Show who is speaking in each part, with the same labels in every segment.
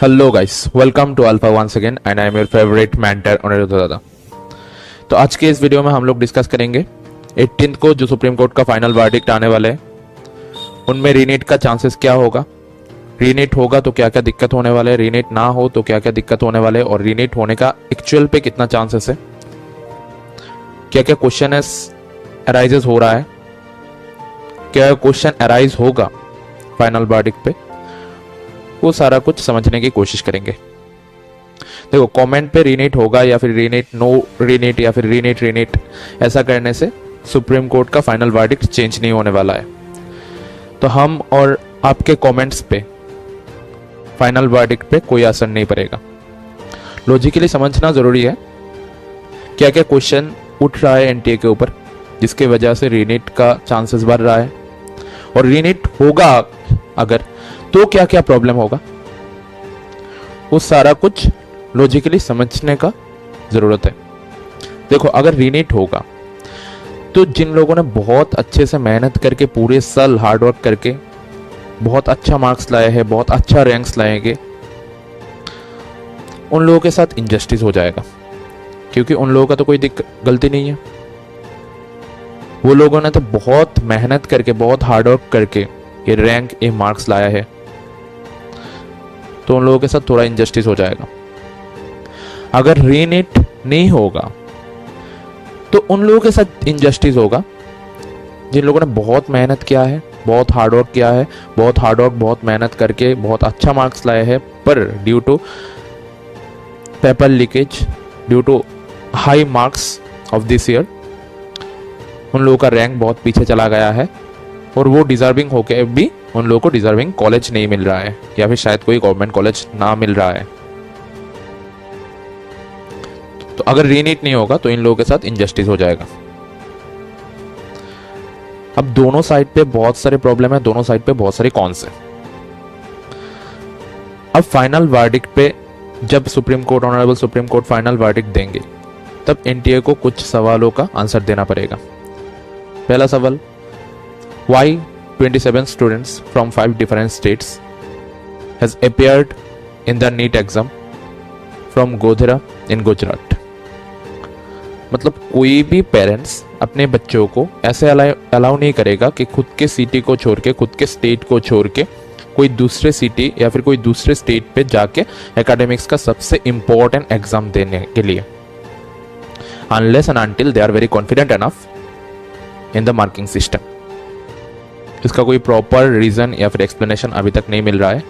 Speaker 1: Hello guys, welcome to Alpha once again and I am your favourite mentor Aniruddh Dada. तो आज के इस video में हम लोग डिस्कस करेंगे 18th को जो सुप्रीम कोर्ट का फाइनल वर्डिक्ट आने वाले हैं उनमें रीनीट का चांसेस क्या होगा, रीनीट होगा तो क्या क्या दिक्कत होने वाले हैं, रीनीट ना हो तो क्या क्या दिक्कत होने वाले हैं और रीनीट होने का एक्चुअल पे कितना चांसेस है, क्या क्या क्वेश्चन अराइजेस हो रहा है, क्या क्वेश्चन अराइज होगा फाइनल वर्डिक्ट पे, वो सारा कुछ समझने की कोशिश करेंगे। देखो, कमेंट पे रीनीट होगा या फिर रीनीट नो रीनीट या फिर रीनीट रीनीट ऐसा करने से सुप्रीम कोर्ट का फाइनल वर्डिक्ट चेंज नहीं होने वाला है। तो हम और आपके कमेंट्स पे फाइनल वर्डिक्ट पे कोई असर नहीं पड़ेगा। लॉजिकली समझना जरूरी है क्या क्या क्वेश्चन उठ रहा है एनटीए के ऊपर जिसके वजह से रीनीट का चांसेस बढ़ रहा है, और रीनीट होगा अगर तो क्या क्या प्रॉब्लम होगा, वो सारा कुछ लॉजिकली समझने का जरूरत है। देखो, अगर रीनीट होगा तो जिन लोगों ने बहुत अच्छे से मेहनत करके पूरे साल हार्डवर्क करके बहुत अच्छा मार्क्स लाए हैं, बहुत अच्छा रैंक्स लाएंगे, उन लोगों के साथ इनजस्टिस हो जाएगा, क्योंकि उन लोगों का तो कोई गलती नहीं है। वो लोगों ने तो बहुत मेहनत करके बहुत हार्डवर्क करके ये रैंक ये मार्क्स लाया है, तो उन लोगों के साथ थोड़ा इनजस्टिस हो जाएगा। अगर रीनीट नहीं होगा तो उन लोगों के साथ इनजस्टिस होगा जिन लोगों ने बहुत मेहनत किया है, बहुत हार्डवर्क किया है, बहुत मेहनत करके बहुत अच्छा मार्क्स लाए हैं, पर due to paper leakage, due to high marks of this year उन लोगों का रैंक बहुत पीछे चला गया है और वो डिजर्विंग होके भी उन लोगों को डिजर्विंग कॉलेज नहीं मिल रहा है या फिर शायद कोई गवर्नमेंट कॉलेज ना मिल रहा है। तो अगर रीनीट नहीं होगा तो इन लोगों के साथ इनजस्टिस हो जाएगा। अब दोनों साइड पे बहुत सारे प्रॉब्लम है, दोनों साइड पे बहुत सारे कॉन्स है। अब फाइनल वर्डिक्ट पे जब supreme court, honourable supreme court final verdict देंगे तब एनटीए को कुछ सवालों का आंसर देना पड़ेगा। पहला सवाल, why 27 students from 5 different states has appeared in the NEET exam from Godhra in Gujarat। मतलब कोई भी पेरेंट्स अपने बच्चों को ऐसे अलाउ नहीं करेगा कि खुद के सिटी को छोड़ के, खुद के स्टेट को छोड़ के कोई दूसरे सिटी या फिर कोई दूसरे स्टेट पे जाके एकेडमिक्स का सबसे इंपॉर्टेंट एग्जाम देने के लिए, unless and until they are very confident enough in the marking system। इसका कोई प्रॉपर रीजन या फिर एक्सप्लेनेशन अभी तक नहीं मिल रहा है,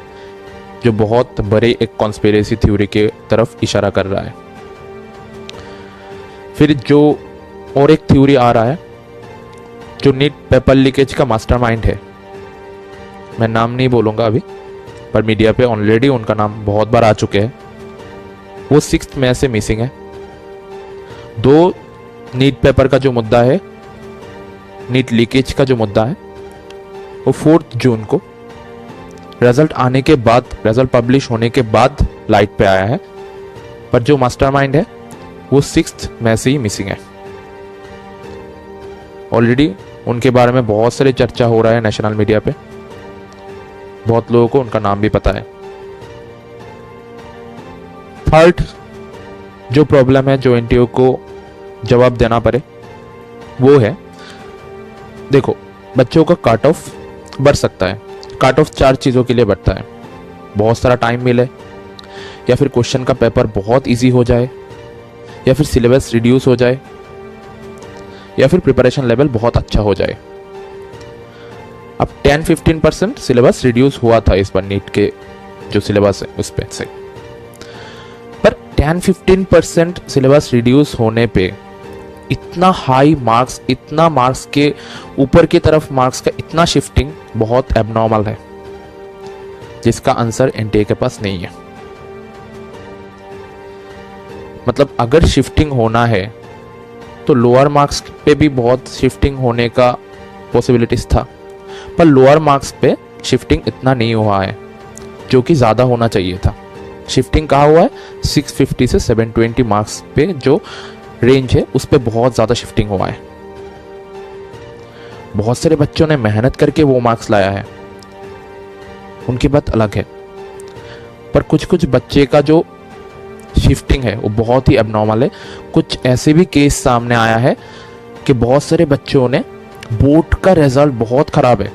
Speaker 1: जो बहुत बड़े एक कॉन्स्पिरेसी थ्योरी के तरफ इशारा कर रहा है। फिर जो और एक थ्योरी आ रहा है, जो नीट पेपर लीकेज का मास्टरमाइंड है, मैं नाम नहीं बोलूंगा अभी, पर मीडिया पे ऑलरेडी उनका नाम बहुत बार आ चुके हैं, वो 6 मई से मिसिंग है। दो नीट पेपर का जो मुद्दा है, नीट लीकेज का जो मुद्दा है, वो 4 जून को रिजल्ट आने के बाद, रिजल्ट पब्लिश होने के बाद लाइट पे आया है, पर जो मास्टरमाइंड है वो 6 मई से ही मिसिंग है। ऑलरेडी उनके बारे में बहुत सारी चर्चा हो रहा है नेशनल मीडिया पे, बहुत लोगों को उनका नाम भी पता है। थर्ड जो प्रॉब्लम है, जो एनटीए को जवाब देना पड़े, वो है, देखो, बच्चों का कट ऑफ बढ़ सकता है। कट ऑफ 4 चीज़ों के लिए बढ़ता है, बहुत सारा टाइम मिले, या फिर क्वेश्चन का पेपर बहुत इजी हो जाए, या फिर सिलेबस रिड्यूस हो जाए, या फिर प्रिपरेशन लेवल बहुत अच्छा हो जाए। अब 10-15% सिलेबस रिड्यूस हुआ था इस बार नीट के जो सिलेबस है उस पे से, पर 10-15% सिलेबस रिड्यूस होने पे इतना हाई मार्क्स, इतना मार्क्स के ऊपर की तरफ मार्क्स का इतना शिफ्टिंग बहुत एबनॉर्मल है, जिसका आंसर एनटीए के पास नहीं है। मतलब अगर शिफ्टिंग होना है तो लोअर मार्क्स पे भी बहुत शिफ्टिंग होने का पॉसिबिलिटीज था, पर लोअर मार्क्स पे शिफ्टिंग इतना नहीं हुआ है जो कि ज़्यादा होना चाहिए था। शिफ्टिंग कहाँ हुआ है, 650 से 720 मार्क्स पे जो रेंज है उस पे बहुत ज़्यादा शिफ्टिंग हुआ है। बहुत सारे बच्चों ने मेहनत करके वो मार्क्स लाया है, उनकी बात अलग है। पर कुछ कुछ बच्चे का जो शिफ्टिंग है वो बहुत ही एबनॉर्मल है। कुछ ऐसे भी केस सामने आया है कि बहुत सारे बच्चों ने बोर्ड का रिजल्ट बहुत खराब है,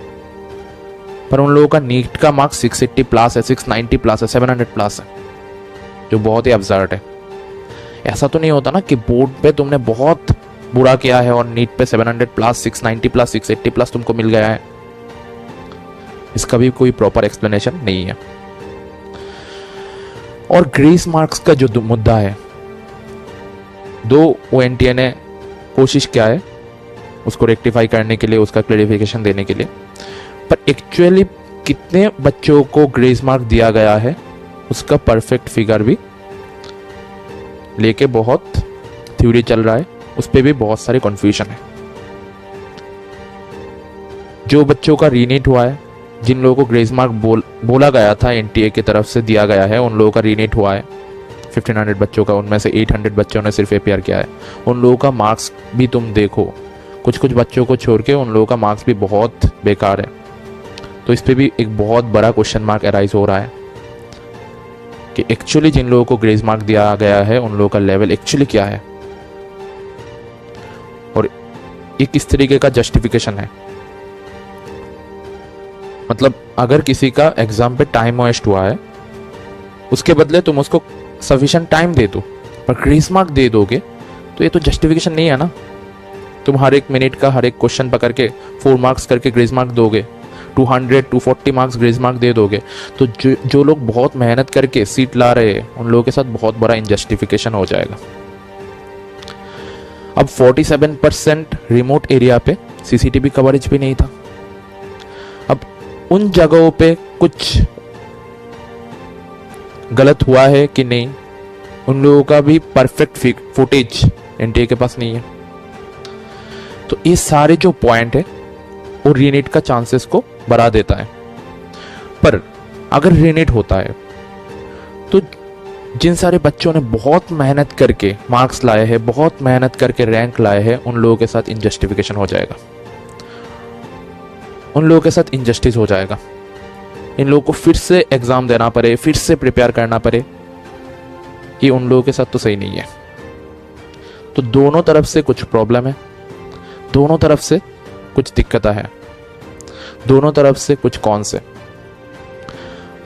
Speaker 1: पर उन लोगों का नीट का मार्क्स 680 प्लस है, 690 प्लस है, 700 प्लस है, जो बहुत ही अब्सर्ड है। ऐसा तो नहीं होता ना कि बोर्ड पे तुमने बहुत बुरा किया है और नीट पे 700 प्लस, 690 प्लस, 680 प्लस तुमको मिल गया है। इसका भी कोई प्रॉपर एक्सप्लेनेशन नहीं है। और ग्रेस मार्क्स का जो मुद्दा है, दो ONTA ने कोशिश किया है उसको रेक्टिफाई करने के लिए, उसका क्लैरिफिकेशन देने के लिए, पर एक्चुअली कितने बच्चों को ग्रेस मार्क दिया गया है उसका परफेक्ट फिगर भी लेके बहुत थ्योरी चल रहा है, उस पर भी बहुत सारे कंफ्यूजन है। जो बच्चों का रीनीट हुआ है, जिन लोगों को ग्रेस मार्क बोला गया था NTA की तरफ से दिया गया है, उन लोगों का रीनीट हुआ है 1500 बच्चों का, उनमें से 800 बच्चों ने सिर्फ APR किया है। उन लोगों का मार्क्स भी तुम देखो, कुछ कुछ बच्चों को छोड़ के उन लोगों का मार्क्स भी बहुत बेकार है। तो इस पे भी एक बहुत बड़ा क्वेश्चन मार्क अराइज हो रहा है कि एक्चुअली जिन लोगों को ग्रेस मार्क दिया गया है उन लोगों का लेवल एक्चुअली क्या है, और ये किस तरीके का जस्टिफिकेशन है। मतलब अगर किसी का एग्जाम पे टाइम वेस्ट हुआ है, उसके बदले तुम उसको सफिशिएंट टाइम दे दो, पर ग्रेस मार्क दे दोगे तो ये तो जस्टिफिकेशन नहीं है ना। तुम हर एक मिनट का हर एक क्वेश्चन पकड़ के 4 मार्क्स करके ग्रेस मार्क दोगे, 200 240 मार्क्स ग्रेस मार्क दे दोगे, तो जो लोग बहुत मेहनत करके सीट ला रहे हैं उन लोगों के साथ बहुत बड़ा इनजस्टिफिकेशन हो जाएगा। अब 47% रिमोट एरिया पे CCTV कवरेज भी नहीं था। अब उन जगहों पे कुछ गलत हुआ है कि नहीं, उन लोगों का भी परफेक्ट फुटेज NTA के पास नहीं है। तो ये सारे जो पॉइंट है वो रीनीट का चांसेस को बढ़ा देता है। पर अगर रीनीट होता है तो जिन सारे बच्चों ने बहुत मेहनत करके मार्क्स लाए हैं, बहुत मेहनत करके रैंक लाए हैं, उन लोगों के साथ इनजस्टिफिकेशन हो जाएगा, उन लोगों के साथ इनजस्टिस हो जाएगा। इन लोगों को फिर से एग्जाम देना पड़े, फिर से प्रिपेयर करना पड़े, ये उन लोगों के साथ तो सही नहीं है। तो दोनों तरफ से कुछ प्रॉब्लम है, दोनों तरफ से कुछ दिक्कत है, दोनों तरफ से कुछ कौन से।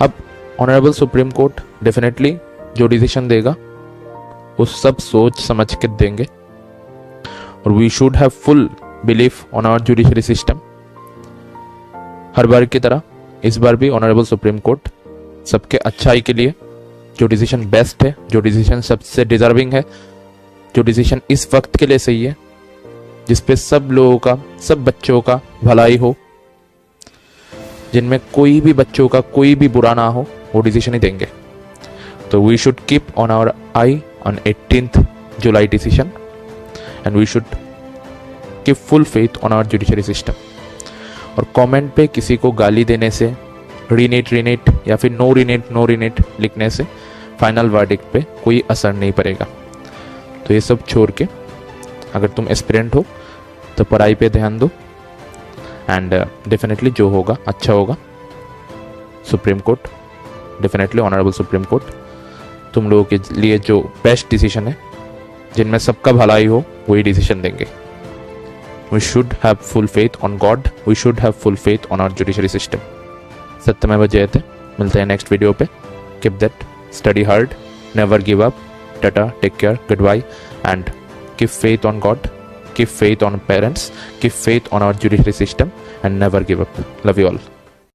Speaker 1: अब ऑनरेबल सुप्रीम कोर्ट डेफिनेटली जो डिसीजन देगा वो सब सोच समझ के देंगे, और we should have full belief on our judiciary system. हर बार की तरह इस बार भी ऑनरेबल सुप्रीम कोर्ट सबके अच्छाई के लिए जो डिसीजन बेस्ट है, जो डिसीजन सबसे डिजर्विंग है, जो डिसीजन इस वक्त के लिए सही है, जिसपे सब लोगों का, सब बच्चों का भलाई हो, जिनमें कोई भी बच्चों का कोई भी बुरा ना हो, वो डिसीजन ही देंगे। तो we should keep on our eye on 18th July decision, and we should keep full faith on our judiciary system. और कमेंट पे किसी को गाली देने से, रीनेट या फिर नो रीनेट लिखने से फाइनल वर्डिक्ट पे कोई असर नहीं पड़ेगा। तो ये सब छोड़ के अगर तुम एस्पिरेंट हो तो पढ़ाई पे ध्यान दो, एंड डेफिनेटली जो होगा अच्छा होगा। Supreme court definitely, honourable supreme court तुम लोगों के लिए जो बेस्ट डिसीजन है, जिनमें सबका भलाई हो, वही डिसीजन देंगे। We should have full faith on God. We should have full faith on our judiciary system. सत्यमेव जयते। मिलते हैं नेक्स्ट वीडियो पे। Keep that, study hard, never give up. Tata, take care, goodbye, and keep faith on God, keep faith on parents, keep faith on our judiciary system, and never give up. Love you all.